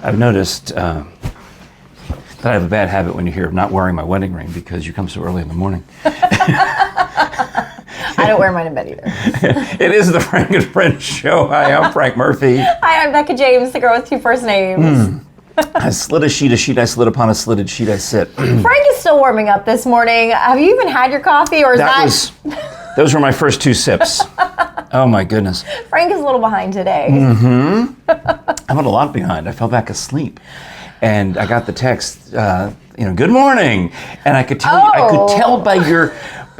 I've noticed that I have a bad habit when you're here of not wearing my wedding ring because you come so early in the morning. I don't wear mine in bed either. It is the Frank and Friends show. Hi, I'm Frank Murphy. Hi, I'm Becca James, the girl with two first names. I slid a sheet I slid upon a slitted sheet I sit. Frank is still warming up this morning. Have you even had your coffee, or Those were my first 2 sips. Oh my goodness. Frank is a little behind today. I'm a lot behind. I fell back asleep, and I got the text, good morning, and I could tell by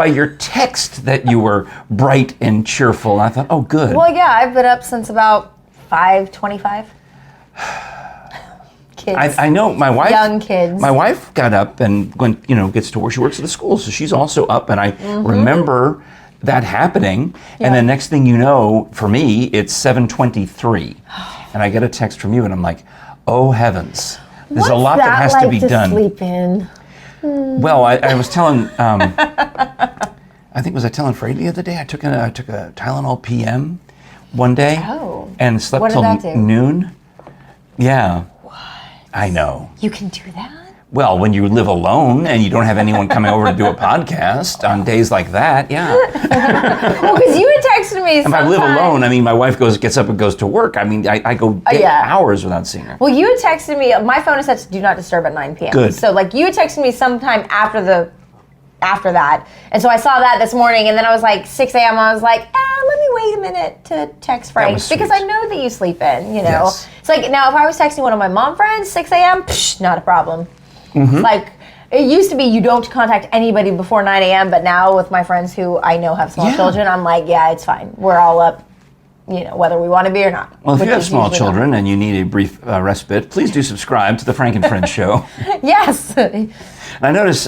your text that you were bright and cheerful. And I thought, oh, good. Well, yeah, I've been up since about 5:25. Kids. I know my wife. Young kids. My wife got up and went, gets to work. She works at the school, so she's also up. And I remember that happening. Yeah. And then next thing you know, for me, it's 7:23, and I get a text from you, and I'm like, oh heavens, there's a lot that has to be done. Sleep in? Well, I was telling, I think was I telling Freddie the other day? I took a Tylenol PM one day and slept till noon. Yeah. What? I know. You can do that? Well, when you live alone and you don't have anyone coming over to do a podcast on days like that, yeah. Well, because you had texted me If I live alone, I mean, my wife gets up and goes to work. I mean, I go hours without seeing her. Well, you had texted me, my phone is set to do not disturb at 9 p.m. Good. So, you had texted me sometime after that. And so I saw that this morning, and then I was like, 6 a.m., I was like, let me wait a minute to text Frank, because I know that you sleep in, Yes. It's like, now if I was texting one of my mom friends, 6 a.m., not a problem. Like, it used to be you don't contact anybody before 9 a.m., but now with my friends who I know have small children, I'm like, yeah, it's fine. We're all up, whether we want to be or not. Well, if you have small children and you need a brief respite, please do subscribe to the Frank and Friends show. Yes. And I notice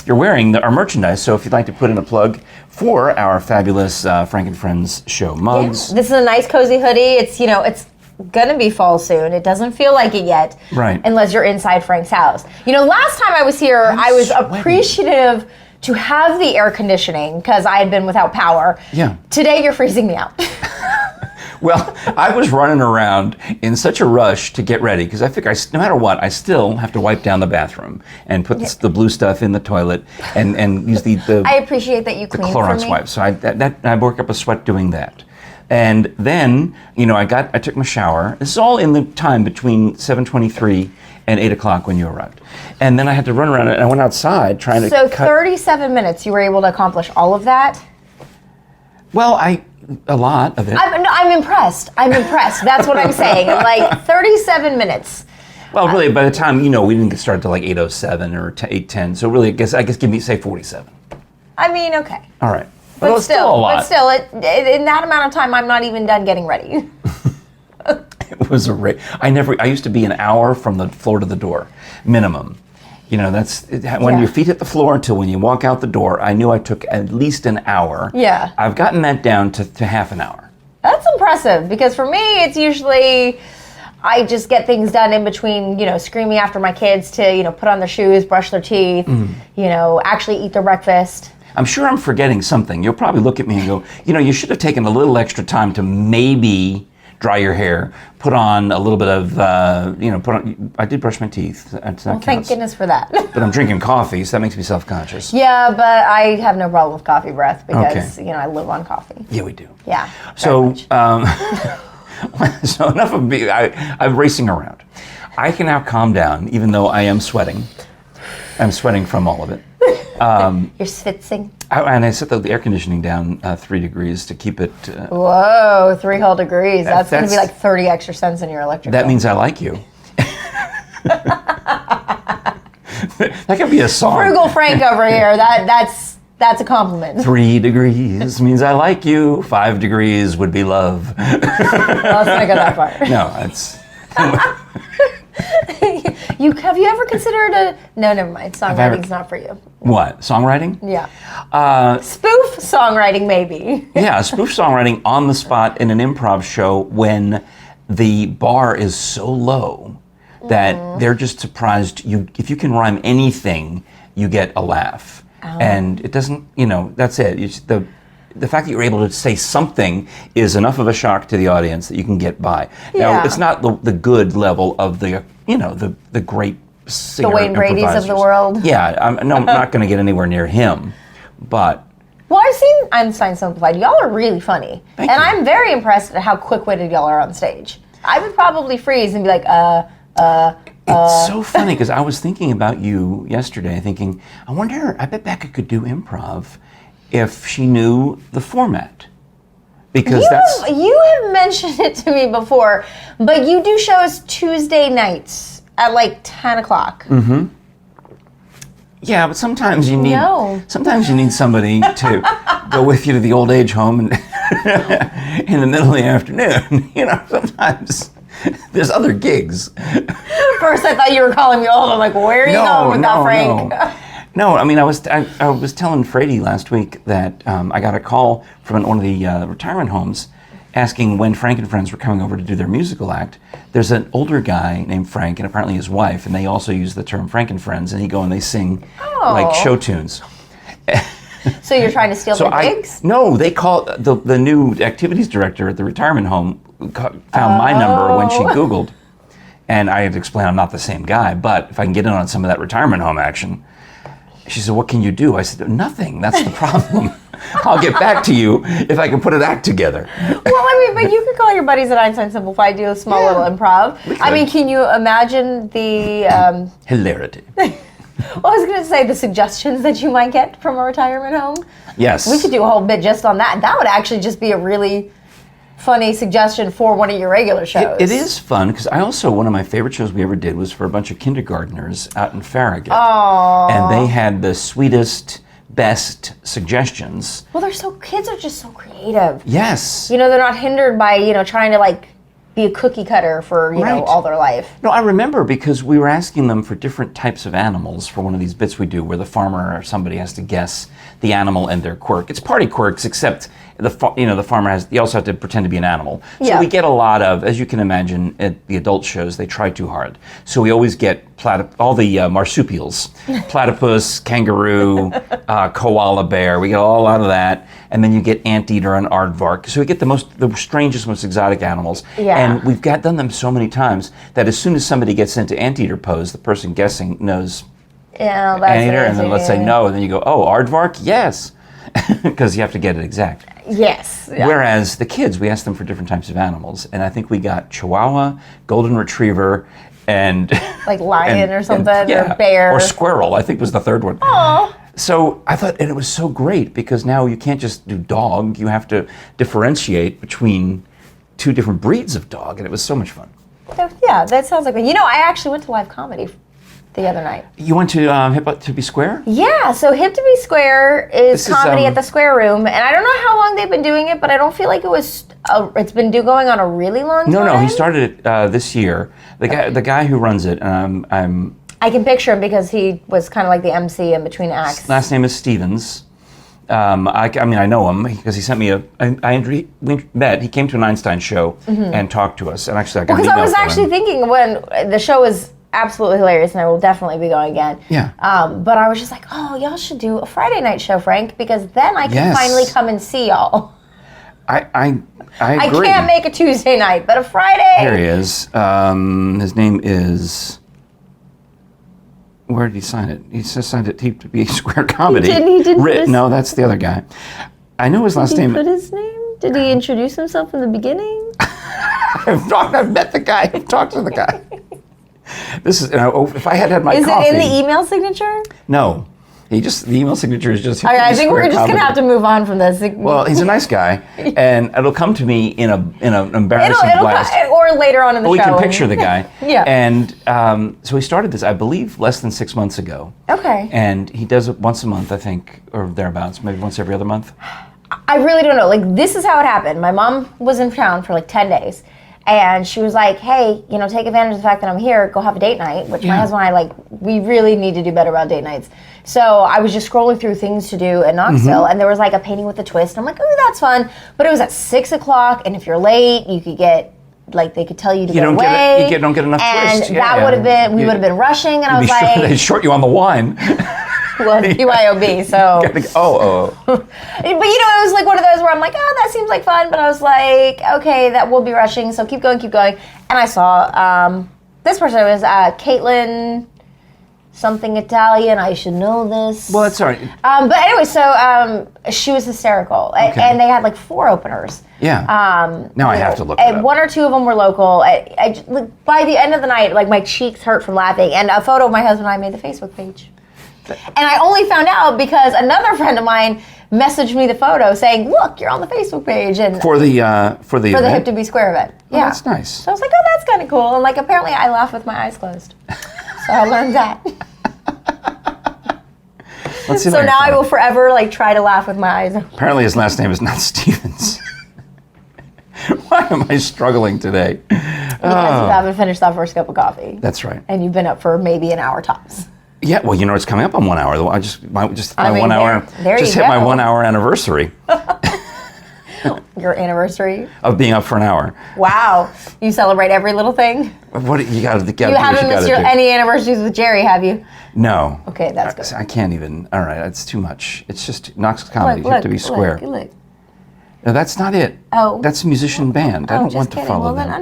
you're wearing our merchandise, so if you'd like to put in a plug for our fabulous Frank and Friends show mugs. Yeah. This is a nice cozy hoodie. It's, it's gonna be fall soon. It doesn't feel like it yet. Right. Unless you're inside Frank's house. Last time I was here, I was appreciative to have the air conditioning because I had been without power. Yeah. Today you're freezing me out. Well, I was running around in such a rush to get ready because I figure no matter what, I still have to wipe down the bathroom and put the blue stuff in the toilet and use the I appreciate that you clean for Clorox me. wipes. So I work up a sweat doing that. And then, I took my shower. This is all in the time between 7:23 and 8 o'clock when you arrived. And then I had to run around and I went outside trying to So 37 minutes, you were able to accomplish all of that? Well, a lot of it. I'm impressed. That's what I'm saying. 37 minutes. Well, really, by the time, we didn't get started till 8:07 or 8:10. So really, I guess give me, say, 47. I mean, okay. All right. But it's still a lot. But still, in that amount of time, I'm not even done getting ready. It was I used to be an hour from the floor to the door, minimum. That's when your feet hit the floor until when you walk out the door. I knew I took at least an hour. Yeah. I've gotten that down to half an hour. That's impressive because for me, it's usually I just get things done in between, screaming after my kids to, put on their shoes, brush their teeth, actually eat their breakfast. I'm sure I'm forgetting something. You'll probably look at me and go, you should have taken a little extra time to maybe dry your hair, put on a little bit of, I did brush my teeth. Thank goodness for that. But I'm drinking coffee, so that makes me self-conscious. Yeah, but I have no problem with coffee breath because, I live on coffee. Yeah, we do. Yeah. So, so enough of me. I'm racing around. I can now calm down, even though I am sweating. I'm sweating from all of it. You're schwitzing. And I set the air conditioning down 3 degrees to keep it. Whoa, 3 whole degrees. That's going to be 30 extra cents in your electric bill. That means I like you. That could be a song. Frugal Frank over here. That's a compliment. 3 degrees means I like you. 5 degrees would be love. Well, let's not go that far. No, it's. Have you ever considered no, never mind. Songwriting's not for you. What? Songwriting? Yeah. Spoof songwriting, maybe. Yeah, spoof songwriting on the spot in an improv show when the bar is so low that they're just surprised. If you can rhyme anything, you get a laugh. And it doesn't, that's it. the fact that you're able to say something is enough of a shock to the audience that you can get by. Now, Yeah. it's not the good level of the the great singer The Wayne Brady's of the improvisers. world. Yeah, I'm not going to get anywhere near him, but Well, I've seen Einstein Simplified. Y'all are really funny. Thank and you. I'm very impressed at how quick-witted y'all are on stage. I would probably freeze and be like, it's so funny because I was thinking about you yesterday, thinking, I bet Becca could do improv if she knew the format. Because you have mentioned it to me before, but you do shows Tuesday nights at like 10 o'clock. Mm-hmm. Yeah, but sometimes you need somebody to go with you to the old age home and in the middle of the afternoon. Sometimes there's other gigs. First, I thought you were calling me old. I'm like, where are you going with that, Frank? No, I mean, I was telling Frady last week that I got a call from one of the retirement homes asking when Frank and Friends were coming over to do their musical act. There's an older guy named Frank and apparently his wife, and they also use the term Frank and Friends, and they sing like show tunes. So you're trying to steal their gigs? No, they call the new activities director at the retirement home found my number when she Googled, and I had to explain I'm not the same guy, but if I can get in on some of that retirement home action. She said, what can you do? I said, nothing. That's the problem. I'll get back to you if I can put an act together. Well, I mean, but you could call your buddies at Einstein Simplified, do a small little improv. I mean, can you imagine the... hilarity. Well, I was going to say the suggestions that you might get from a retirement home. Yes. We could do a whole bit just on that. That would actually just be a really funny suggestion for one of your regular shows. It is fun because one of my favorite shows we ever did was for a bunch of kindergartners out in Farragut. Aww. And they had the sweetest, best suggestions. Well, kids are just so creative. Yes. They're not hindered by, trying to be a cookie cutter for, all their life. No, I remember because we were asking them for different types of animals for one of these bits we do where the farmer or somebody has to guess the animal and their quirk. It's party quirks, except the farmer you also have to pretend to be an animal. So we get a lot of, as you can imagine, at the adult shows, they try too hard. So we always get all the marsupials, platypus, kangaroo, koala bear. We get all out of that. And then you get anteater and aardvark. So we get the strangest, most exotic animals. Yeah. And we've done them so many times that as soon as somebody gets into anteater pose, the person guessing knows anteater, and then let's say no, and then you go, oh, aardvark, yes, because you have to get it exact. Yes. Yeah. Whereas the kids, we asked them for different types of animals, and I think we got Chihuahua, Golden Retriever, and like lion or something, or bear, or squirrel. I think was the third one. Aww. So I thought, and it was so great because now you can't just do dog; you have to differentiate between two different breeds of dog, and it was so much fun. Yeah, that sounds like I actually went to live comedy the other night. You went to Hip Hop to Be Square? Yeah, so Hip to Be Square is comedy at the Square Room, and I don't know how long they've been doing it, but I don't feel like it's been going on a really long time. No, he started it this year. The guy who runs it, I can picture him because he was kind of like the MC in between acts. Last name is Stevens. I know him because he sent me we met. He came to an Einstein show and talked to us. And actually, I got an email I was from actually him. thinking when the show was absolutely hilarious, and I will definitely be going again. Yeah. But I was just like, oh, y'all should do a Friday night show, Frank, because then I can finally come and see y'all. I agree. I can't make a Tuesday night, but a Friday. Here he is. His name is. Where did he sign it? He just signed it to be Square Comedy. He didn't. No, that's the other guy. I know his last name. Did he put his name? Did he introduce himself in the beginning? I've met the guy. I've talked to the guy. This is if I had my coffee. Is it in the email signature? No, the email signature is just. I think we're just gonna have to move on from this. Well, he's a nice guy, and it'll come to me in an embarrassing blast. Or later on in the show. We can picture the guy. Yeah. And so he started this, I believe, less than 6 months ago. Okay. And he does it once a month, I think, or thereabouts, maybe once every other month. I really don't know. Like, this is how it happened. My mom was in town for like 10 days. And she was like, hey, take advantage of the fact that I'm here, go have a date night, which my husband and I, we really need to do better about date nights. So I was just scrolling through things to do in Knoxville, and there was like a painting with a twist. I'm like, oh, that's fun. But it was at 6 o'clock, and if you're late, you could get, they could tell you to go away. You don't get enough twist. And that would have been, we would have been rushing, and I was like. They'd short you on the wine. Well, BYOB, so. Oh. But it was like one of those where I'm like, oh, that seems like fun. But I was like, okay, that will be rushing, so keep going. And I saw this person was Caitlin, something Italian. I should know this. Well, that's all right. But anyway, so she was hysterical, and they had like 4 openers. Yeah. Now I have to look it up. 1 or 2 of them were local. By the end of the night, like my cheeks hurt from laughing. And a photo of my husband and I made the Facebook page. And I only found out because another friend of mine messaged me the photo saying, "Look, you're on the Facebook page." And for the event? Hip to Be Square event. Oh, yeah, that's nice. So I was like, "Oh, that's kind of cool." And like apparently, I laugh with my eyes closed. So I learned that. Let's see. So now I will forever like try to laugh with my eyes. Apparently, his last name is not Stevens. Why am I struggling today? Because you haven't finished that first cup of coffee. That's right. And you've been up for maybe an hour tops. Yeah, well, it's coming up on 1 hour. I just hit my 1 hour anniversary. Your anniversary of being up for an hour. Wow, you celebrate every little thing. What you got to do? You haven't missed any anniversaries with Jerry, have you? No. Okay, that's good. I can't even. All right, it's too much. It's just Knox Comedy. You have to be square. Look. No, that's not it. Oh, that's a musician band. I don't want to follow them. I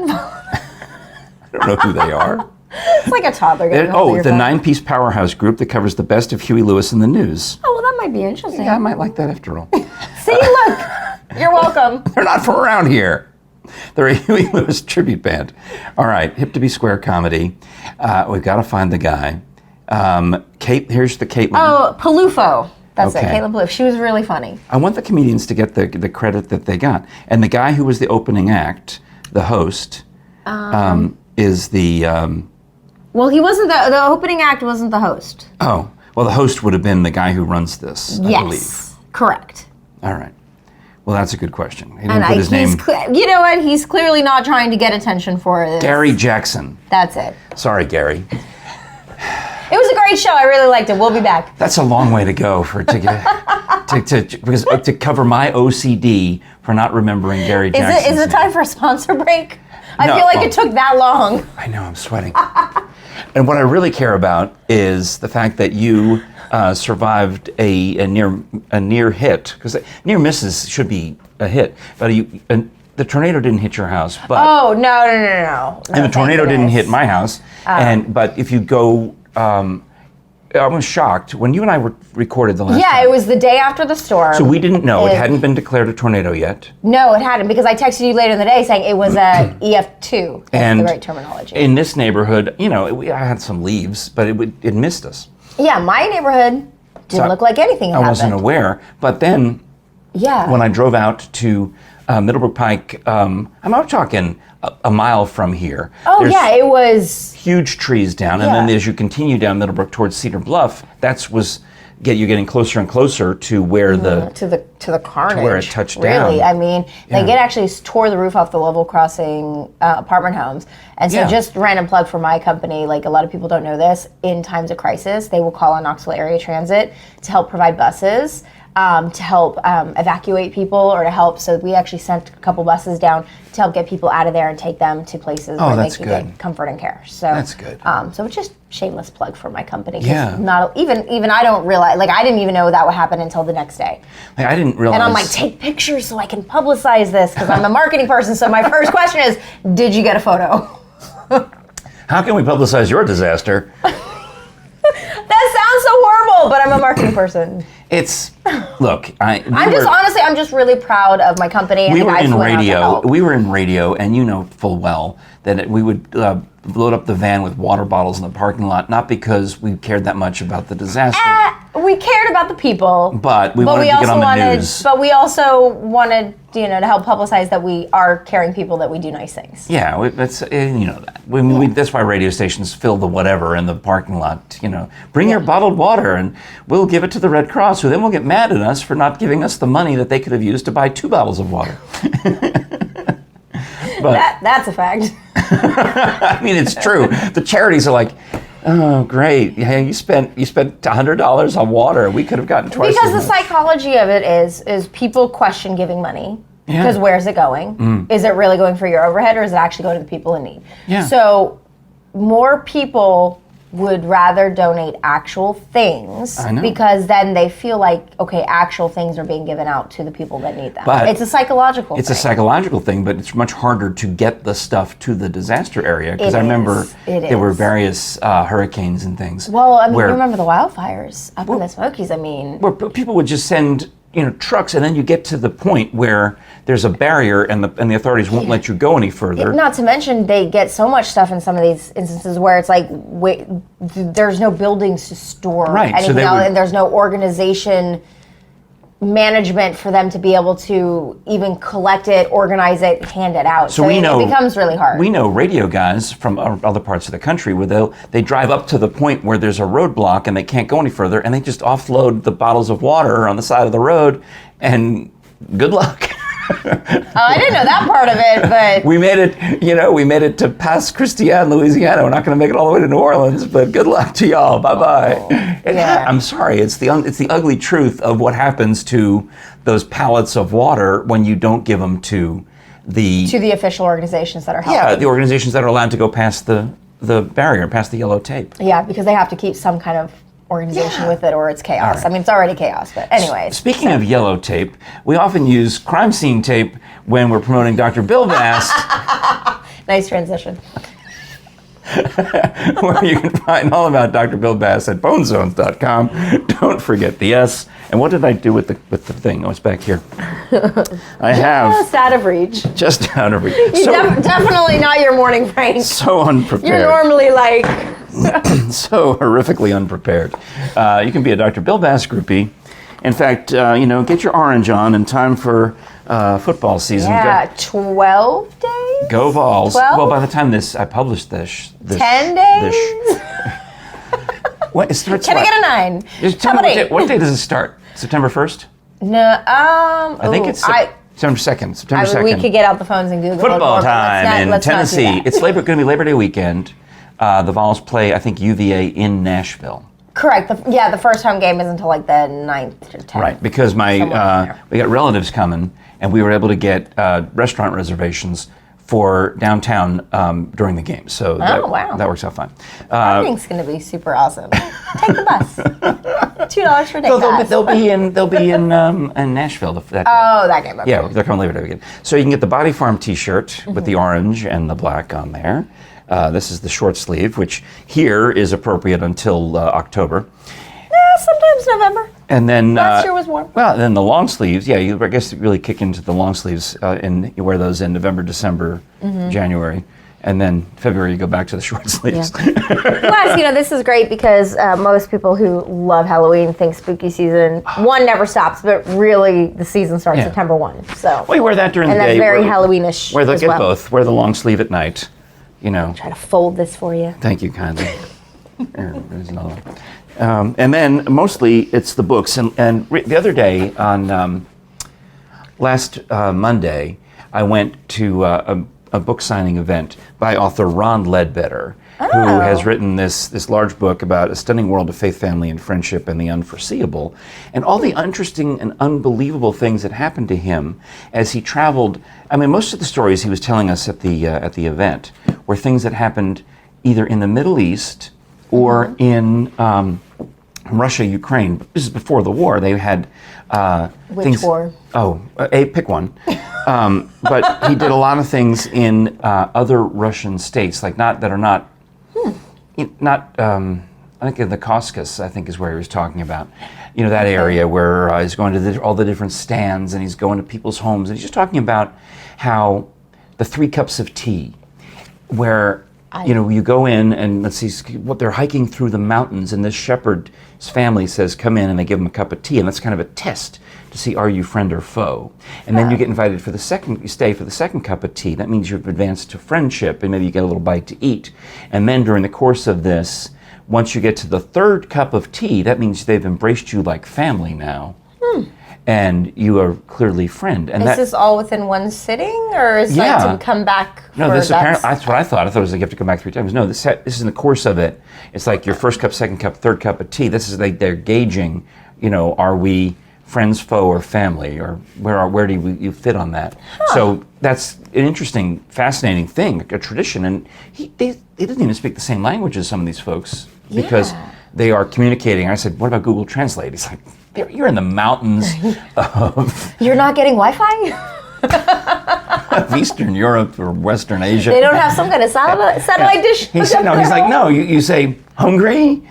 don't know who they are. It's like a toddler. The 9-piece powerhouse group that covers the best of Huey Lewis and the News. Oh, well, that might be interesting. Yeah, I might like that after all. See, look, you're welcome. They're not from around here. They're a Huey Lewis tribute band. All right, Hip to Be Square comedy. We've got to find the guy. Here's the Caitlin. Oh, Palufo. That's okay. it, Caitlin Palufo. She was really funny. I want the comedians to get the credit that they got. And the guy who was the opening act, the host, is the... Well, he wasn't the opening act wasn't the host. Oh, well, the host would have been the guy who runs this, I believe. Yes, correct. All right. Well, that's a good question. He didn't put his name. You know what? He's clearly not trying to get attention for this. Gary Jackson. That's it. Sorry, Gary. It was a great show. I really liked it. We'll be back. That's a long way to go to cover my OCD for not remembering Gary Jackson. Is it time for a sponsor break? I feel like it took that long. I know, I'm sweating. And what I really care about is the fact that you survived a near hit, because near misses should be a hit, but the tornado didn't hit your house. But oh no! And the tornado didn't hit my house. But if you go. I was shocked when you and I recorded the last time. Yeah, it was the day after the storm. So we didn't know. It hadn't been declared a tornado yet. No, it hadn't, because I texted you later in the day saying it was a EF2. That's the right terminology. In this neighborhood, I had some leaves, but it missed us. Yeah, my neighborhood didn't look like anything had I wasn't aware. But then when I drove out to Middlebrook Pike, I'm out talking a mile from here. Oh, yeah, it was... huge trees down, and then as you continue down Middlebrook towards Cedar Bluff, you're getting closer and closer to where to the carnage, to where it touched down. Really, I mean, it actually tore the roof off the level crossing apartment homes, and so just random plug for my company. Like a lot of people don't know this, in times of crisis, they will call on Knoxville Area Transit to help provide buses. To help evacuate people or to help. So we actually sent a couple buses down to help get people out of there and take them to places where they can get comfort and care. So that's good. So it's just shameless plug for my company. Yeah. Not even I don't realize. Like I didn't even know that would happen until the next day. I didn't realize. And I'm like, take pictures so I can publicize this because I'm a marketing person. So my first question is, did you get a photo? How can we publicize your disaster? That sounds so horrible, but I'm a marketing person. I'm just really proud of my company and the guys who went out to help. We were in radio, and you know full well that we would load up the van with water bottles in the parking lot, not because we cared that much about the disaster. We cared about the people, but we wanted to get on the news. But we also wanted, to help publicize that we are caring people, that we do nice things. Yeah, that's that. That's why radio stations fill the whatever in the parking lot. Bring your bottled water, and we'll give it to the Red Cross, who then will get mad at us for not giving us the money that they could have used to buy 2 bottles of water. But that's a fact. I mean, it's true. The charities are like, oh, great! Hey, you spent $100 on water. We could have gotten twice. Because as the much. psychology of it is people question giving money because where's it going? Is it really going for your overhead, or is it actually going to the people in need? Yeah. So more people would rather donate actual things because then they feel like, okay, actual things are being given out to the people that need them. But it's a psychological thing. It's a psychological thing, but it's much harder to get the stuff to the disaster area because I remember there were various hurricanes and things. Well, I mean, you remember the wildfires up in the Smokies, I mean. Where people would just send trucks, and then you get to the point where there's a barrier and the authorities won't let you go any further. Not to mention they get so much stuff in some of these instances where it's like there's no buildings to store anything else, and there's no organization management for them to be able to even collect it, organize it, hand it out. So it becomes really hard. We know radio guys from other parts of the country where they drive up to the point where there's a roadblock and they can't go any further, and they just offload the bottles of water on the side of the road, and good luck. I didn't know that part of it, but we made it to Pass Christian, Louisiana. We're not going to make it all the way to New Orleans, but good luck to y'all. Bye-bye. I'm sorry. It's the ugly truth of what happens to those pallets of water when you don't give them to the official organizations that are helping. Yeah, the organizations that are allowed to go past the barrier, past the yellow tape. Yeah, because they have to keep some kind of organization with it, or it's chaos. Right. I mean, it's already chaos, but anyways. Speaking of yellow tape, we often use crime scene tape when we're promoting Dr. Bill Bass. Nice transition. Where you can find all about Dr. Bill Bass at bonezones.com. Don't forget the S. And what did I do with the thing? Oh, it's back here. I have just out of reach. Just out of reach. Definitely not your morning, Frank. So unprepared. You're normally like so horrifically unprepared. You can be a Dr. Bill Bass groupie. In fact, get your orange on in time for football season. Yeah, 12 days? Go Vols. 12? Well, by the time I published this 10 days? What, it starts Can I get a 9? Just tell me what day does it start? September 1st? No, I think it's September 2nd. September 2nd. We could get out the phones and Google football time in Tennessee. It's going to be Labor Day weekend. The Vols play, I think, UVA in Nashville. Correct. The first home game isn't until like the 9th or 10th. Right, because we got relatives coming, and we were able to get restaurant reservations for downtown during the game. So that works out fine. Everything's going to be super awesome. Take the bus. $2 for day pass. They'll be in Nashville that day. Oh, that game. Okay. Yeah, they're coming Labor Day weekend. So you can get the Body Farm T-shirt with the orange and the black on there. This is the short sleeve, which here is appropriate until October. Sometimes November. And then last year was warm. Well, then the long sleeves. Yeah, I guess you really kick into the long sleeves, and you wear those in November, December, January, and then February you go back to the short sleeves. Yeah. Plus, this is great because most people who love Halloween think spooky season never stops, but really the season starts September 1. So you wear that during the day. And that's very Halloweenish. Get both. Wear the long sleeve at night. Try to fold this for you. Thank you kindly. There's another one. And then mostly it's the books. And the other day on last Monday, I went to a book signing event by author Ron Ledbetter, who has written this large book about a stunning world of faith, family, and friendship and the unforeseeable, and all the interesting and unbelievable things that happened to him as he traveled. I mean, most of the stories he was telling us at the event were things that happened either in the Middle East or in Russia, Ukraine. This is before the war. They had Which war? Oh, pick one. But he did a lot of things in other Russian states, like not. I think in the Caucasus, I think is where he was talking about. That area where he's going to all the different stands, and he's going to people's homes, and he's just talking about how the 3 cups of tea, where you go in and let's see what they're hiking through the mountains, and this shepherd's family says, "Come in," and they give him a cup of tea, and that's kind of a test to see are you friend or foe. And then you get invited for you stay for the second cup of tea. That means you've advanced to friendship, and maybe you get a little bite to eat. And then during the course of this, once you get to the 3rd cup of tea, that means they've embraced you like family now. And you are clearly friend. And is this all within one sitting, or is like to come back? No, that's what I thought. I thought it was like you have to come back 3 times. No, this is in the course of it. It's like your 1st cup, 2nd cup, 3rd cup of tea. This is they're gauging. Are we friends, foe, or family, or where do you fit on that? So that's an interesting, fascinating thing, a tradition. And they didn't even speak the same language as some of these folks because they are communicating. I said, what about Google Translate? He's like, you're in the mountains of... You're not getting Wi-Fi? of Eastern Europe or Western Asia. They don't have some kind of satellite dish? He's like, no, you say, hungry?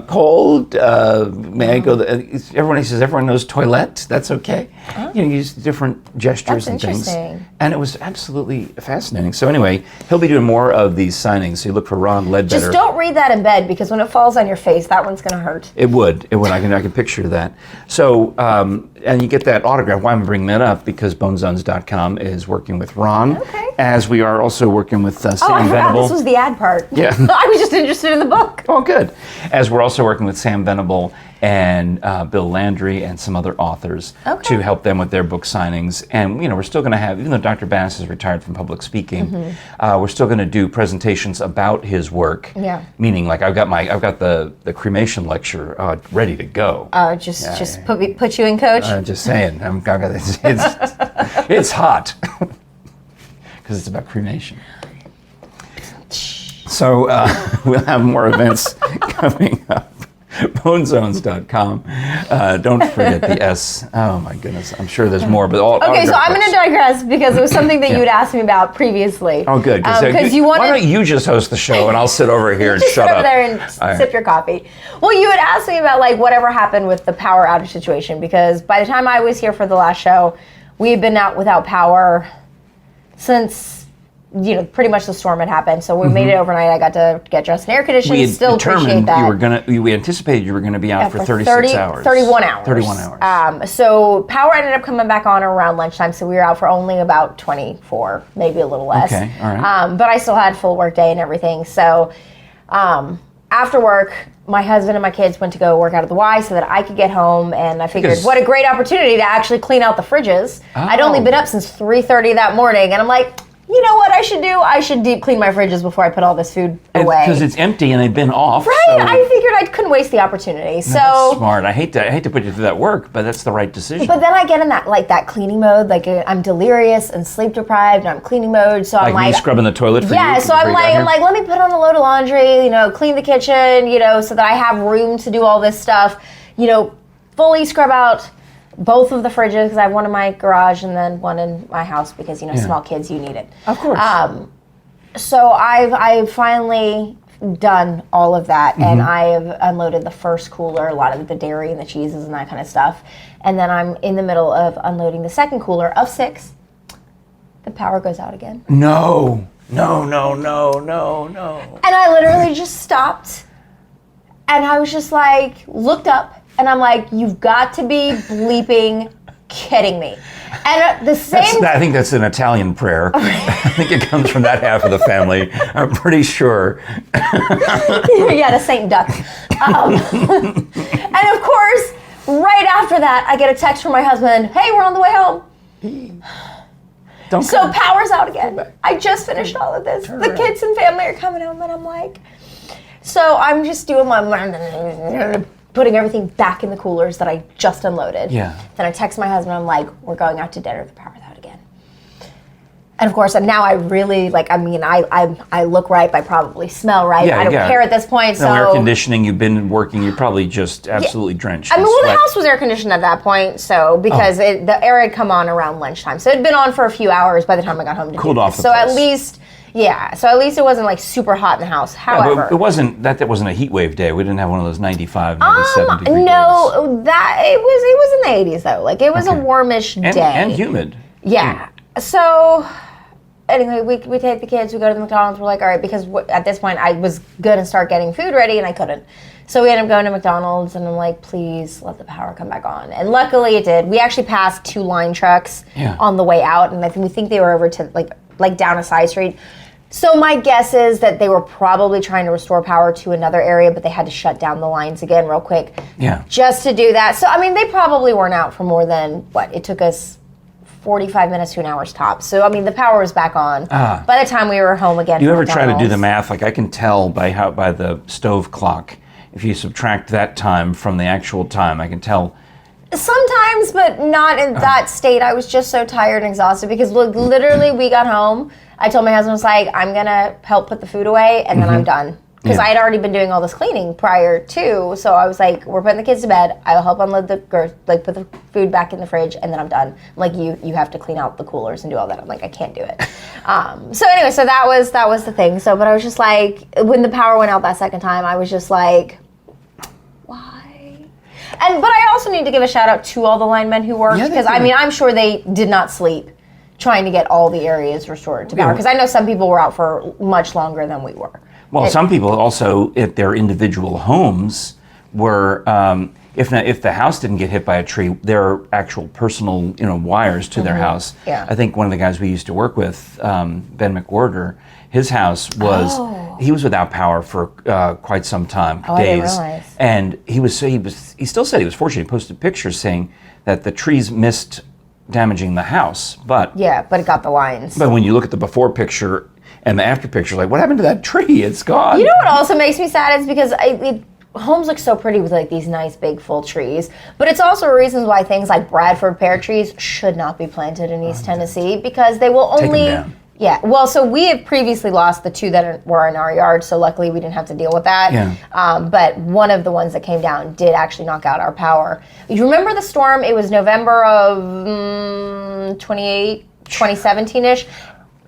Cold, may I go? Everyone knows toilet. That's okay. You use different gestures and things. And it was absolutely fascinating. So anyway, he'll be doing more of these signings. So you look for Ron Ledbetter. Just don't read that in bed, because when it falls on your face, that one's going to hurt. It would. I can picture that. So and you get that autograph. Why am I bringing that up? Because bonezones.com is working with Ron. Okay. As we are also working with Sam I forgot Venable. This was the ad part. Yeah. I was just interested in the book. Oh, good. As we're also working with Sam Venable and Bill Landry and some other authors to help them with their book signings. And we're still going to have, even though Dr. Bass is retired from public speaking, we're still going to do presentations about his work. Yeah. Meaning, like I've got the cremation lecture ready to go. Put you in, Coach. Just saying, it's hot because it's about cremation. So we'll have more events coming up. Bonezones.com. Don't forget the S. Oh my goodness, I'm sure there's more. But okay, so I'm going to digress because it was something that you'd asked me about previously. Oh, good. Because why don't you just host the show and I'll sit over here and shut up. Sit over there and sip your coffee. Well, you had asked me about whatever happened with the power outage situation, because by the time I was here for the last show, we had been out without power since pretty much the storm had happened. So we made it overnight. I got to get dressed in air conditioning. We still appreciate that. We anticipated you were going to be out for 36 hours. 31 hours. 31 hours. So power ended up coming back on around lunchtime. So we were out for only about 24, maybe a little less. Okay, all right. But I still had full work day and everything. So after work, my husband and my kids went to go work out at the Y so that I could get home, and I figured what a great opportunity to actually clean out the fridges. I'd only been up since 3:30 that morning, and I'm like, you know what I should do? I should deep clean my fridges before I put all this food away. Because it's empty and they've been off. Right. So I figured I couldn't waste the opportunity. So that's smart. I hate to put you through that work, but that's the right decision. But then I get in that cleaning mode. I'm delirious and sleep deprived, and I'm cleaning mode. So I'm me scrubbing the toilet for you. Yeah. So I'm like, let me put on a load of laundry. Clean the kitchen. So that I have room to do all this stuff. Fully scrub out both of the fridges, because I have one in my garage and then one in my house, because small kids, you need it. Of course. So I've finally done all of that, and I have unloaded the first cooler, a lot of the dairy and the cheeses and that kind of stuff, and then I'm in the middle of unloading the second cooler of 6. The power goes out again. No. And I literally just stopped, and I was just looked up. And I'm like, you've got to be bleeping kidding me. And at the same I think that's an Italian prayer. I think it comes from that half of the family. I'm pretty sure. Yeah, the Saint Duck. And of course, right after that, I get a text from my husband, hey, we're on the way home. So power's out again. I just finished all of this. The kids and family are coming home, and I'm like, so I'm just doing my... putting everything back in the coolers that I just unloaded. Yeah. Then I text my husband, I'm like, we're going out to dinner, the power's out again. And of course, now I really, I look ripe, I probably smell ripe, I don't care at this point, so... No air conditioning, you've been working, you're probably just absolutely drenched. The house was air conditioned at that point, so, because the air had come on around lunchtime. So it had been on for a few hours by the time I got home to cooled off the So place. at least... Yeah, so at least it wasn't super hot in the house. However, it wasn't that wasn't a heat wave day. We didn't have one of those 95, 97 degree days. No, it was in the 80s though. It was a warmish day and humid. Yeah. So anyway, we take the kids. We go to the McDonald's. We're like, all right, because at this point I was gonna start getting food ready and I couldn't. So we ended up going to McDonald's, and I'm like, please let the power come back on. And luckily it did. We actually passed 2 line trucks on the way out, and we think they were over to like down a side street. So my guess is that they were probably trying to restore power to another area, but they had to shut down the lines again real quick. Yeah. Just to do that. So, they probably weren't out for more than, it took us 45 minutes to an hour's tops. So, the power was back on by the time we were home again. Do you ever try to do the math? I can tell by the stove clock, if you subtract that time from the actual time, I can tell. Sometimes, but not in that state. I was just so tired and exhausted because literally we got home. I told my husband, I was like, I'm going to help put the food away, and then I'm done. because I had already been doing all this cleaning prior to. So I was like, we're putting the kids to bed. I'll help unload put the food back in the fridge, and then I'm done. I'm like, you have to clean out the coolers and do all that. I'm like, I can't do it. So anyway, so that was the thing. So, but I was just like, when the power went out that second time, I was just like, why? But I also need to give a shout out to all the linemen who worked, because I mean, I'm sure they did not sleep trying to get all the areas restored to power, because I know some people were out for much longer than we were. Well, some people also at their individual homes were, if the house didn't get hit by a tree, their actual personal wires to their house. Yeah. I think one of the guys we used to work with, Ben McWhorter, his house was he was without power for quite some time, days. I didn't realize. And he still said he was fortunate. He posted pictures saying that the trees missed damaging the house, but it got the lines. But when you look at the before picture and the after picture, like, what happened to that tree? It's gone. You know what also makes me sad is because homes look so pretty with like these nice big full trees, but it's also reasons why things like Bradford pear trees should not be planted in East Tennessee, because they will only take them down. Yeah, well, so we have previously lost the two that were in our yard, so luckily we didn't have to deal with that. Yeah. But one of the ones that came down did actually knock out our power. You remember the storm? It was November of 2017-ish.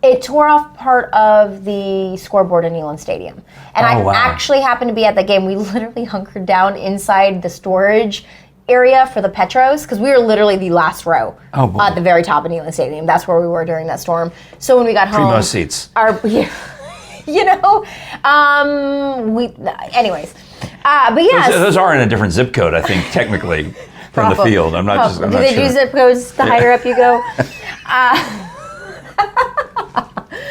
It tore off part of the scoreboard in Neyland Stadium. And I actually happened to be at the game. We literally hunkered down inside the storage area for the Petros, because we were literally the last row at the very top of Neyland Stadium. That's where we were during that storm. So when we got home, primo seats. Anyways, but yes, those are in a different zip code, I think, technically, from the field. I'm not do they do zip codes the higher up you go?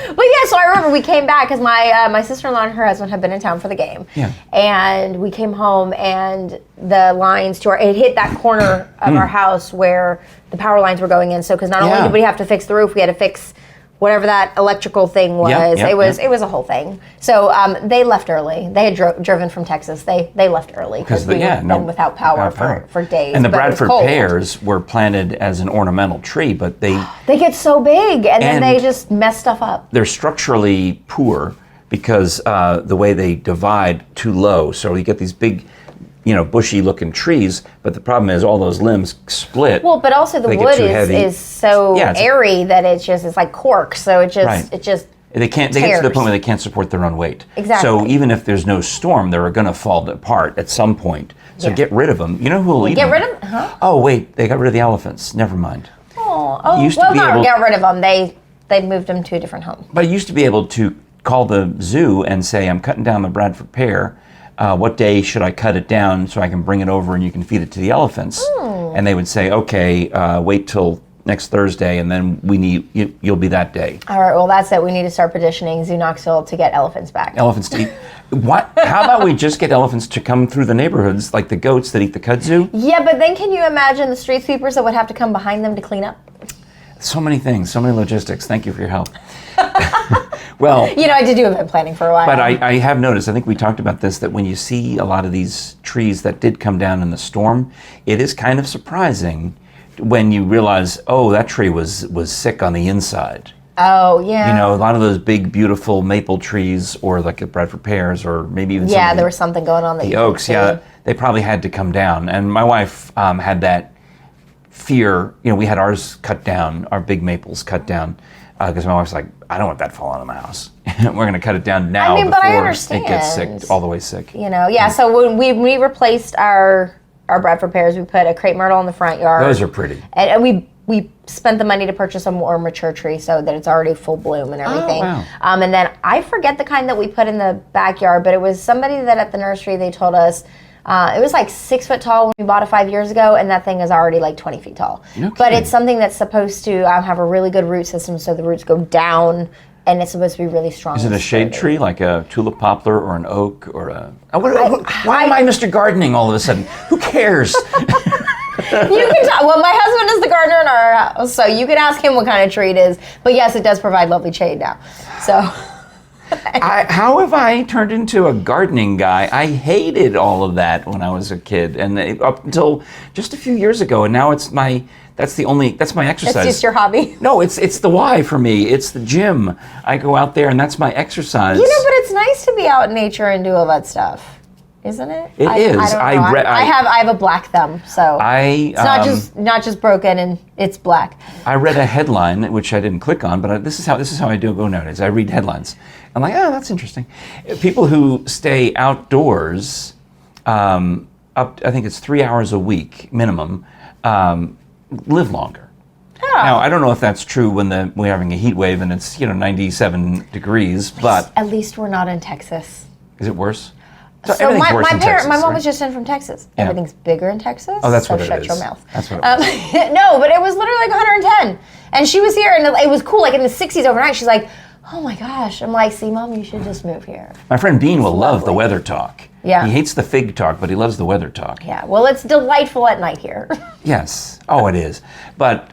But yeah, so I remember we came back because my sister-in-law and her husband had been in town for the game. Yeah. And we came home, and the lines it hit that corner of our house where the power lines were going in. So because not only did we have to fix the roof, we had to fix whatever that electrical thing was. It was a whole thing. So they left early. They had driven from Texas. They left early because we had been without power for days. And the Bradford pears were planted as an ornamental tree, but they get so big, and then they just mess stuff up. They're structurally poor because the way they divide too low. So you get these big, bushy looking trees, but the problem is all those limbs split. Well, but also the wood is so airy that it's like cork, so it just they get to the point where they can't support their own weight. Exactly. So even if there's no storm, they're going to fall apart at some point. So get rid of them. You know who will eat them? Get rid of them? Huh? Oh wait, they got rid of the elephants. Never mind. Not get rid of them. They moved them to a different home. But I used to be able to call the zoo and say, I'm cutting down the Bradford pear. What day should I cut it down so I can bring it over and you can feed it to the elephants? And they would say, okay, wait till next Thursday, and then you'll be that day. All right, well, that's it. We need to start petitioning Zoo Knoxville to get elephants back. Elephants to eat. What? How about we just get elephants to come through the neighborhoods like the goats that eat the kudzu? Yeah, but then can you imagine the street sweepers that would have to come behind them to clean up? So many things, so many logistics. Thank you for your help. Well, I did do event planning for a while. But I have noticed, I think we talked about this, that when you see a lot of these trees that did come down in the storm, it is kind of surprising when you realize, that tree was sick on the inside. Oh, yeah. A lot of those big, beautiful maple trees, or like the Bradford pears, or maybe even there was something going on. The oaks, they probably had to come down. And my wife had that fear. We had ours cut down, our big maples cut down, because my wife's like, I don't want that falling on my house. We're going to cut it down now before it gets sick, all the way sick. So when we replaced our Bradford pears, we put a crepe myrtle in the front yard. Those are pretty. And we spent the money to purchase a more mature tree so that it's already full bloom and everything. Oh, wow. And then I forget the kind that we put in the backyard, but it was somebody that at the nursery, they told us, it was like 6 foot tall when we bought it 5 years ago, and that thing is already like 20 feet tall. Okay. But it's something that's supposed to have a really good root system, so the roots go down, and it's supposed to be really strong. Is it a shade tree, like a tulip poplar or an oak or a... Why am I Mr. Gardening all of a sudden? Who cares? You can talk. Well, my husband is the gardener in our house, so you can ask him what kind of tree it is. But yes, it does provide lovely shade now. So... How have I turned into a gardening guy? I hated all of that when I was a kid, and up until just a few years ago, and now that's my exercise. It's just your hobby. No, it's the why for me. It's the gym. I go out there, and that's my exercise. But it's nice to be out in nature and do all that stuff, isn't it? It is. I don't know. I have a black thumb, so it's not just broken and it's black. I read a headline which I didn't click on, but this is how I do go nowadays. I read headlines. I'm like, oh, that's interesting. People who stay outdoors, up I think it's 3 hours a week minimum, live longer. Oh. Now, I don't know if that's true when we're having a heat wave and it's 97 degrees, but at least we're not in Texas. Is it worse? So my Texas, my mom right? was just in from Texas. Yeah. Everything's bigger in Texas. Oh, that's so what it shut is. your mouth. That's what it was. No, but it was literally like 110, and she was here, and it was cool, like in the 60s overnight. She's like, "Oh my gosh!" I'm like, "See, Mom, you should just move here." My friend Bean will love the weather talk. Yeah. He hates the fig talk, but he loves the weather talk. Yeah. Well, it's delightful at night here. Yes. Oh, it is. But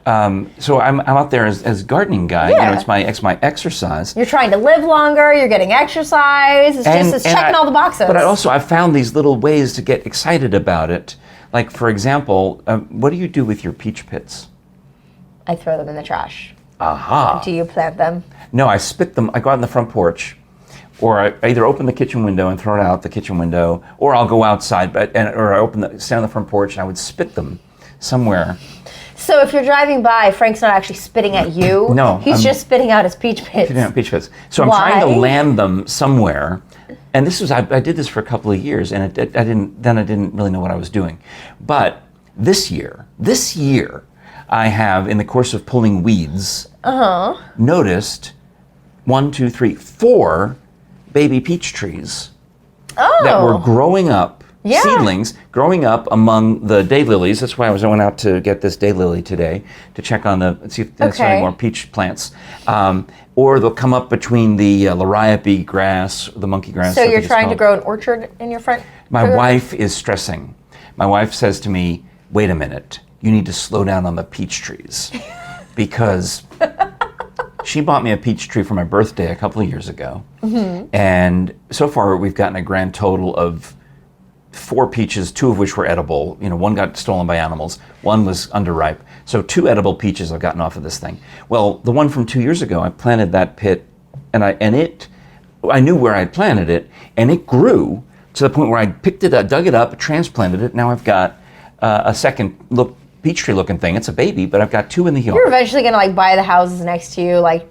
so I'm out there as gardening guy. Yeah. It's my exercise. You're trying to live longer. You're getting exercise. It's checking all the boxes. But I've found these little ways to get excited about it. Like, for example, what do you do with your peach pits? I throw them in the trash. Aha. Do you plant them? No, I spit them. I go out in the front porch, or I either open the kitchen window and throw it out the kitchen window, or I'll go outside, or I stand on the front porch and I would spit them somewhere. So if you're driving by, Frank's not actually spitting at you. No, he's just spitting out his peach pits. Spitting out peach pits. So I'm Why? trying to land them somewhere, and I did this for a couple of years, and I didn't really know what I was doing, but this year, I have, in the course of pulling weeds, noticed 4 baby peach trees that were growing up, seedlings growing up among the daylilies. That's why I went out to get this daylily today to check on see if there's any more peach plants. Or they'll come up between the liriope grass, the monkey grass. So you're trying to grow an orchard in your front? My wife is stressing. My wife says to me, "Wait a minute, you need to slow down on the peach trees," because she bought me a peach tree for my birthday a couple of years ago, and so far we've gotten a grand total of 4 peaches, 2 of which were edible. One got stolen by animals, one was underripe. So 2 edible peaches I've gotten off of this thing. Well, the one from 2 years ago, I planted that pit, and I knew where I'd planted it, and it grew to the point where I picked it up, dug it up, transplanted it. Now I've got a second peach tree looking thing. It's a baby, but I've got 2 in the yard. You're eventually gonna buy the houses next to you,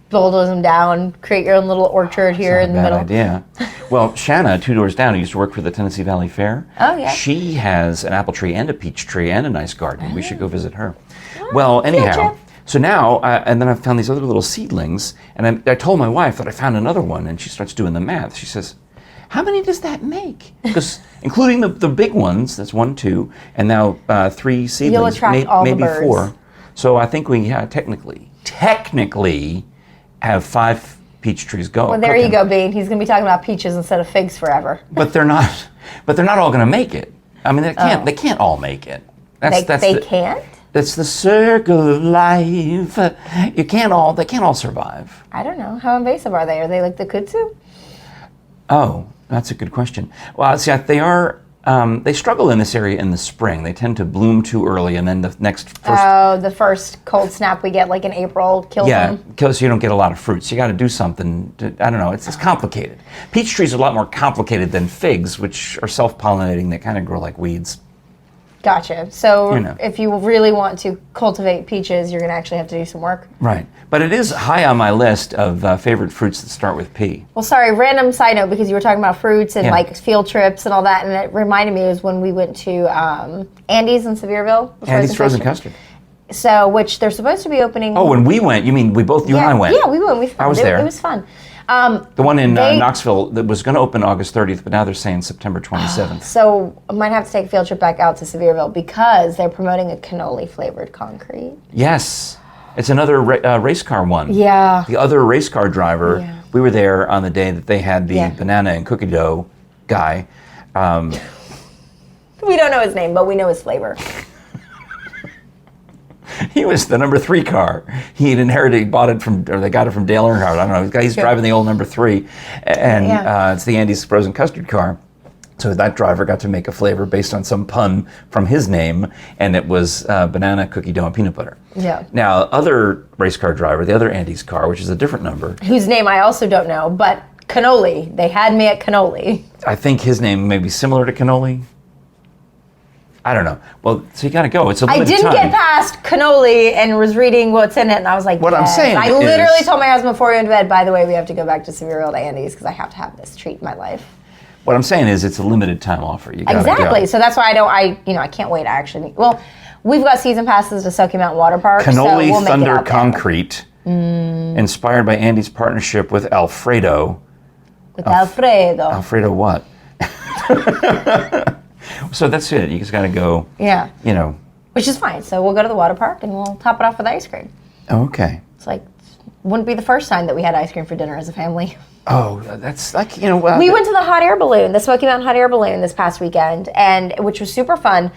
bulldoze them down, create your own little orchard here in the middle. Bad idea. Well, Shanna, 2 doors down, who used to work for the Tennessee Valley Fair. Oh yeah. She has an apple tree and a peach tree and a nice garden. We should go visit her. Well, anyhow, Gotcha. so now, and then I found these other little seedlings, and I told my wife that I found another one, and she starts doing the math. She says, "How many does that make?" Because including the big ones, that's 1, 2, and now 3 seedlings. You'll attract all the birds. 4. So I think we technically have 5 peach trees going. Well, there you go, Bean. He's gonna be talking about peaches instead of figs forever. But they're not all going to make it. I mean, they can't all make it. They can't? That's the circle of life. They can't all survive. I don't know. How invasive are they? Are they like the kudzu? Oh, that's a good question. Well, see, they are. They struggle in this area in the spring. They tend to bloom too early, and then the first cold snap we get, like in April, kills them. Yeah, because you don't get a lot of fruits. You got to do something. I don't know. It's complicated. Peach trees are a lot more complicated than figs, which are self-pollinating. They kind of grow like weeds. Gotcha. So if you really want to cultivate peaches, you're going to actually have to do some work. Right. But it is high on my list of favorite fruits that start with P. Well, sorry, random side note, because you were talking about fruits and field trips and all that, and it reminded me is when we went to Andy's in Sevierville. Andy's Frozen Custard. So, which they're supposed to be opening. Oh, when we went, you mean you and I went? Yeah, we went. I was there. It was fun. The one in Knoxville that was going to open August 30th, but now they're saying September 27th. So I might have to take a field trip back out to Sevierville because they're promoting a cannoli-flavored concrete. Yes. It's another race car one. Yeah. The other race car driver, we were there on the day that they had the banana and cookie dough guy. We don't know his name, but we know his flavor. He was the number 3 car. He bought it from, or they got it from Dale Earnhardt. I don't know. He's driving the old number 3, and it's the Andy's Frozen Custard car. So that driver got to make a flavor based on some pun from his name, and it was banana, cookie dough, and peanut butter. Yeah. Now, other race car driver, the other Andy's car, which is a different number. Whose name I also don't know, but cannoli. They had me at cannoli. I think his name may be similar to cannoli. I don't know. Well, so you got to go. It's a limited I didn't time. get past cannoli and was reading what's in it, and I was like, What I'm saying I is- literally told my husband before we went to bed, by the way, we have to go back to Severe Old Andy's because I have to have this treat in my life. What I'm saying is it's a limited time offer. You got to Exactly. go. So that's why I can't wait. We've got season passes to Smoky Mountain Water Park. Cannoli so we'll make it Thunder out there. Concrete, inspired by Andy's partnership with Alfredo. With Alfredo. Alfredo what? So that's it. You just got to go. Yeah. You know. Which is fine. So we'll go to the water park and we'll top it off with ice cream. Okay. It's like, wouldn't be the first time that we had ice cream for dinner as a family. Oh, that's like, We went to the hot air balloon, the Smoky Mountain hot air balloon this past weekend, and which was super fun,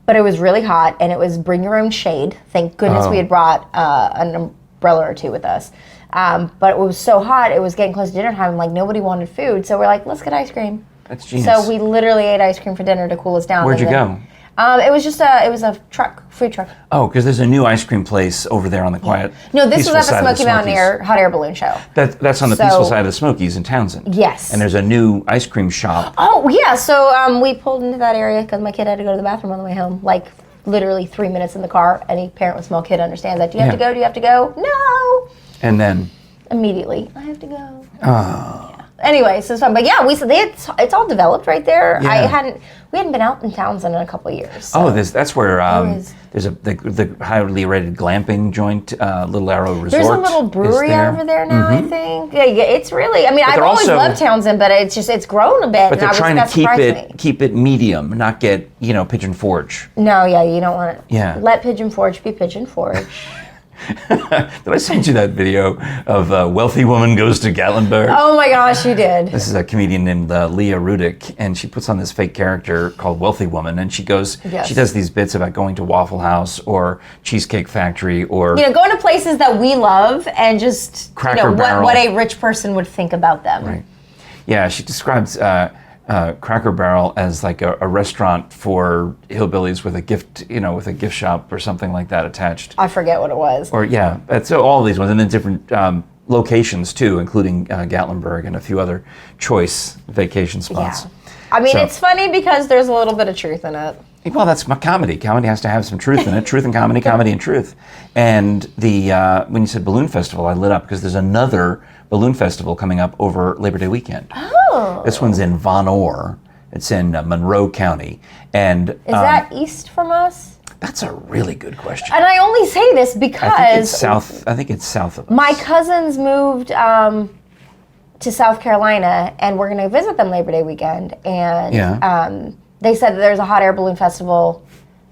but it was really hot, and it was bring your own shade. Thank goodness we had brought an umbrella or two with us. But it was so hot, it was getting close to dinner time, and like nobody wanted food, so we're like, let's get ice cream. That's genius. So we literally ate ice cream for dinner to cool us down. Where'd you go? It was just a food truck. Oh, because there's a new ice cream place over there on the quiet. No, this was peaceful at the side of Smoky Mountain Smokies. hot air balloon show. That's on the So- peaceful side of the Smokies in Townsend. Yes. And there's a new ice cream shop. Oh, yeah. So we pulled into that area because my kid had to go to the bathroom on the way home. Like, literally 3 minutes in the car. Any parent with a small kid understands that. Do you have to go? Do you have to go? No. And then, Immediately, I have to go. Yeah. Anyway, so it's fun. But yeah, it's all developed right there. Yeah. We hadn't been out in Townsend in a couple of years. So. that's where is. there's the highly rated glamping joint, Little Arrow Resort. There's a little brewery over there now, I think. Yeah, it's really, I've they're always also- loved Townsend, but it's grown a bit. But they're and trying to that surprised me. keep it medium, not get Pigeon Forge. No, yeah, you don't want it. Yeah. Let Pigeon Forge be Pigeon Forge. Did I send you that video of a wealthy woman goes to Gatlinburg? Oh my gosh, you did. This is a comedian named Leah Rudick, and she puts on this fake character called Wealthy Woman, and she goes, Yes. she does these bits about going to Waffle House or Cheesecake Factory or Going to places that we love and just Cracker Barrel. what a rich person would think about them. Right. Yeah, she describes Cracker Barrel as like a restaurant for hillbillies with a gift shop or something like that attached. I forget what it was. Or so all these ones, and then different locations too, including Gatlinburg and a few other choice vacation spots. Yeah. I mean, So- it's funny because there's a little bit of truth in it. Well, that's my comedy. Comedy has to have some truth in it. Truth and comedy, comedy and truth. And when you said balloon festival, I lit up because there's another balloon festival coming up over Labor Day weekend. Oh. This one's in Von Orr. It's in Monroe County. And Is that east from us? that's a really good question. And I only say this because I think it's south of us. my cousins moved to South Carolina, and we're going to visit them Labor Day weekend. And they said that there's a hot air balloon festival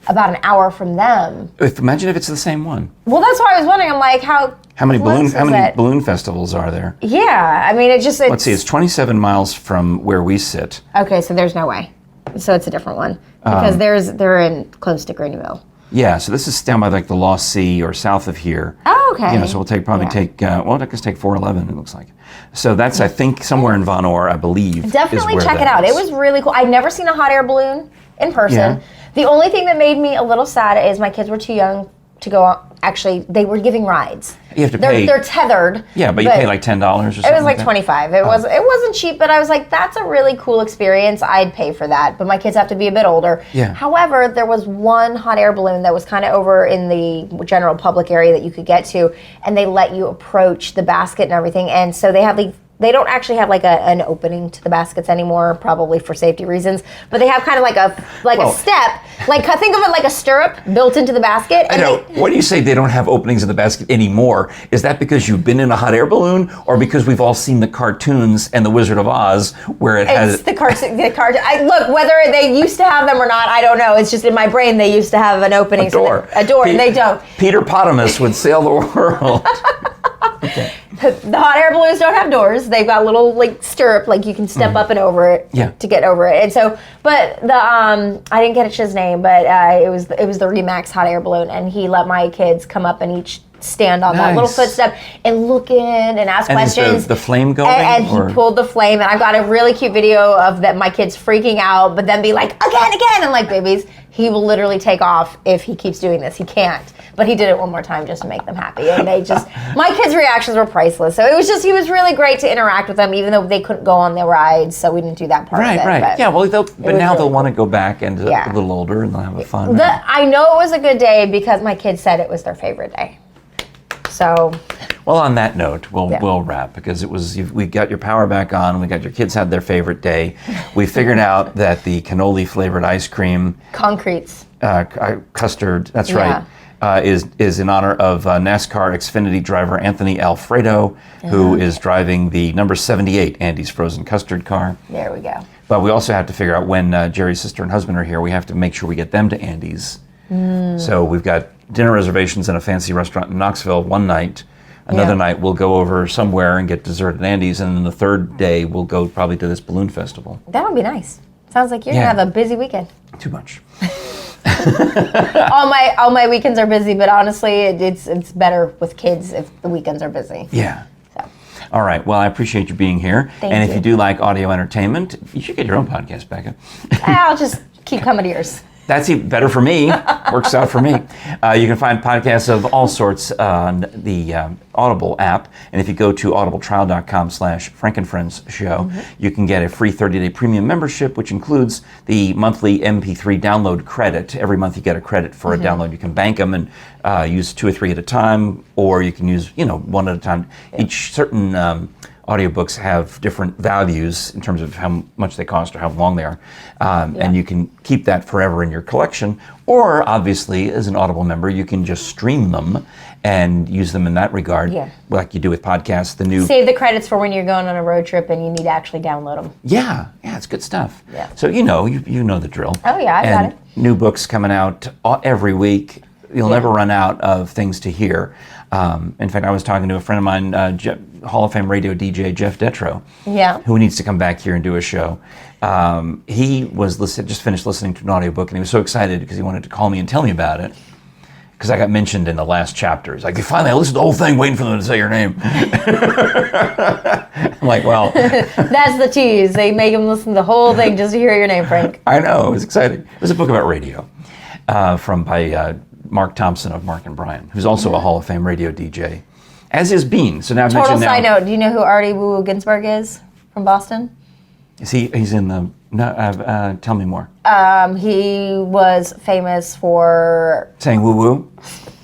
about an hour from them. Imagine if it's the same one. Well, that's why I was wondering. I'm like, how many close is it? balloon festivals are there? Yeah, I mean, it's Let's see. It's 27 miles from where we sit. okay. So there's no way. So it's a different one because they're in close to Greenville. Yeah, so this is down by like the Lost Sea or south of here. Oh, okay. So we'll take 411, it looks like. So that's, I think, somewhere in Von Orr, I believe. Definitely is where check it that out. is. It was really cool. I'd never seen a hot air balloon in person. Yeah. The only thing that made me a little sad is my kids were too young to go on. Actually, they were giving rides. You have to pay. They're tethered. Yeah, but you pay like $10 or something. It was like that? 25. It wasn't cheap, but I was like, that's a really cool experience. I'd pay for that. But my kids have to be a bit older. Yeah. However, there was one hot air balloon that was kind of over in the general public area that you could get to, and they let you approach the basket and everything. And so they have they don't actually have like an opening to the baskets anymore, probably for safety reasons. But they have kind of like a step, like think of it like a stirrup built into the basket. I know. What do you say they don't have openings in the basket anymore? Is that because you've been in a hot air balloon, or because we've all seen the cartoons and the Wizard of Oz where it has It's the cartoon. Look, whether they used to have them or not, I don't know. It's just in my brain they used to have an opening. a door? A door, and they don't. Peter Potamus would sail the world. Okay. The hot air balloons don't have doors. They've got little like stirrup, like you can step up and over it to get over it. And so, but the I didn't get his name, but it was the Remax hot air balloon, and he let my kids come up and each stand on that little footstep and look in and ask questions. Is the flame going? And he pulled the flame, and I got a really cute video of that my kids freaking out, but then be like, again, and like, babies, he will literally take off if he keeps doing this. He can't. But he did it one more time just to make them happy. And they just, my kids' reactions were priceless. So it was just, he was really great to interact with them, even though they couldn't go on the rides, so we didn't do that part of it. Right. Yeah, well, but now they'll want to go back and Yeah. a little older and they'll have a fun. I know it was a good day because my kids said it was their favorite day. So. Well, on that note, we'll wrap because we got your power back on. We got your kids had their favorite day. We figured out that the cannoli flavored ice cream, Concretes, custard. That's right. Is in honor of NASCAR Xfinity driver Anthony Alfredo, who is driving the number 78 Andy's Frozen Custard car. There we go. But we also have to figure out when Jerry's sister and husband are here. We have to make sure we get them to Andy's. So we've got dinner reservations in a fancy restaurant in Knoxville one night. Another night we'll go over somewhere and get dessert at Andy's, and then the third day we'll go probably to this balloon festival. That would be nice. Sounds like you're gonna have a busy weekend. Too much. all my weekends are busy, but honestly, it's better with kids if the weekends are busy. Yeah. So. All right. Well, I appreciate you being here. Thank and you. If you do like audio entertainment, you should get your own podcast, Becca. I'll just keep coming to yours. That's even better for me. Works out for me. You can find podcasts of all sorts on the Audible app. And if you go to audibletrial.com/FrankandFriends show, you can get a free 30-day premium membership, which includes the monthly MP3 download credit. Every month you get a credit for a download. You can bank them and use 2 or 3 at a time, or you can use one at a time. Each certain audiobooks have different values in terms of how much they cost or how long they are. And you can keep that forever in your collection. Or, obviously, as an Audible member, you can just stream them and use them in that regard, like you do with podcasts. Save the credits for when you're going on a road trip and you need to actually download them. Yeah, it's good stuff. Yeah. So you know the drill. Oh, yeah, I got it. New books coming out every week. You'll never run out of things to hear. In fact, I was talking to a friend of mine, Hall of Fame radio DJ Jeff Detro, who needs to come back here and do a show. He was just finished listening to an audiobook, and he was so excited because he wanted to call me and tell me about it. Because I got mentioned in the last chapter. He's like, finally, I listened to the whole thing waiting for them to say your name. I'm like, well. That's the tease. They make him listen to the whole thing just to hear your name, Frank. I know. It was exciting. It was a book about radio by Mark Thompson of Mark and Brian, who's also a Hall of Fame radio DJ, as is Bean. So now I've Total mentioned side note, do you know who Artie Woo Ginsburg is from Boston? He's in the, tell me more. He was famous for... Saying woo-woo?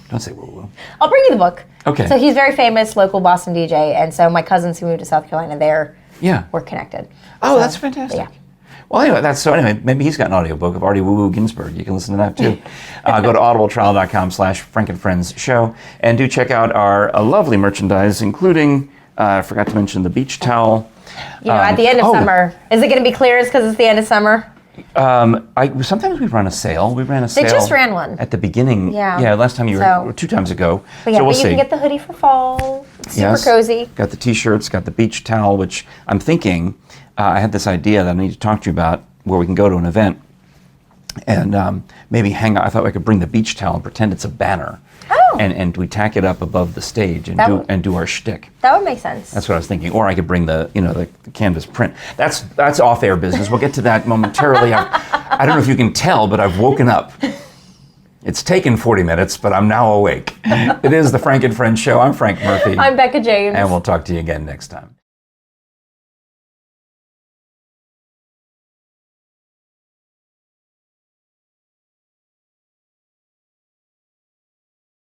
Don't say woo-woo. I'll bring you the book. Okay. So he's very famous local Boston DJ, and so my cousins who moved to South Carolina were connected. Oh, that's fantastic. Yeah. Well, anyway, maybe he's got an audiobook of Artie Woo-Woo Ginsburg. You can listen to that too. Go to audibletrial.com/FrankandFriends show, and do check out our lovely merchandise, including, I forgot to mention the beach towel. At the end of summer. Is it going to be clear because it's the end of summer? Sometimes we run a sale. We ran a sale. They just ran one. At the beginning. Yeah, last time you were 2 times ago. But so we'll you see. can get the hoodie for fall. It's super cozy. Got the t-shirts, got the beach towel, which I'm thinking, I had this idea that I need to talk to you about where we can go to an event and maybe hang out. I thought I could bring the beach towel and pretend it's a banner. Oh. And we tack it up above the stage and do our shtick. That would make sense. That's what I was thinking. Or I could bring the canvas print. That's off-air business. We'll get to that momentarily. I don't know if you can tell, but I've woken up. It's taken 40 minutes, but I'm now awake. It is the Frank and Friends show. I'm Frank Murphy. I'm Becca James. And we'll talk to you again next time.